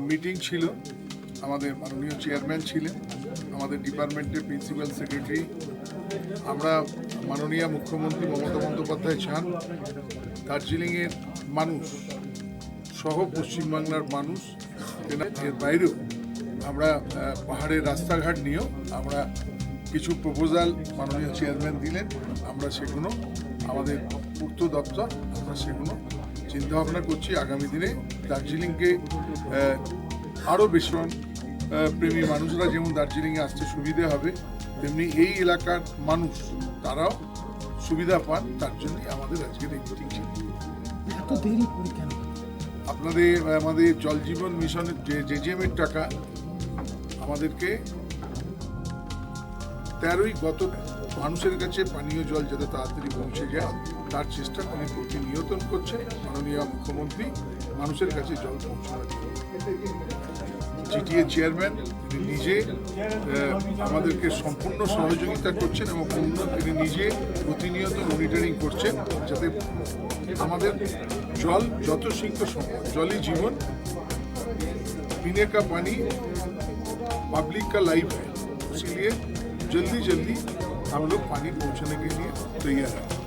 Meeting छिलो আমাদের মাননীয় চেয়ারম্যান ছিলেন, আমাদের ডিপার্টমেন্টের প্রিন্সিপাল সেক্রেটারি। আমরা মাননীয় মুখ্যমন্ত্রী মমতা বন্দ্যোপাধ্যায় চান দার্জিলিংয়ের মানুষ সহ পশ্চিমবাংলার মানুষ, এর বাইরেও আমরা পাহাড়ের রাস্তাঘাট নিয়েও আমরা কিছু প্রপোজাল মাননীয় চেয়ারম্যান দিলেন। আমরা সেগুলো আমাদের পূর্ত দপ্তর আমরা সেগুলো চিন্তাভাবনা করছি আগামী দিনে দার্জিলিংকে আরও বেশি প্রেমী মানুষরা যেমন দার্জিলিংয়ে আসতে সুবিধে হবে, তেমনি এই এলাকার মানুষ তারাও সুবিধা পান। তার জন্যই আমাদের আজকের এই মিটিং ছিল। আমাদের জল জীবন মিশনের যে জেজেমের টাকা আমাদেরকে 13ই গত মানুষের কাছে পানীয় জল যাতে তাড়াতাড়ি পৌঁছে যায় তার চেষ্টা তিনি প্রতিনিয়ত করছেন। মাননীয় মুখ্যমন্ত্রী মানুষের কাছে জল পৌঁছানোর জন্য জিটিএ চেয়ারম্যান তিনি নিজে আমাদেরকে সম্পূর্ণ সহযোগিতা করছেন এবং তিনি নিজে প্রতিনিয়ত মনিটরিং করছেন যাতে আমাদের জল যত শীঘ্র সম্ভব, জলই জীবন, पीने का पानी पब्लिक का लाइफ है, इसीलिए जल्दी जल्दी हम लोग पानी पहुंचाने के लिए तैयार हैं।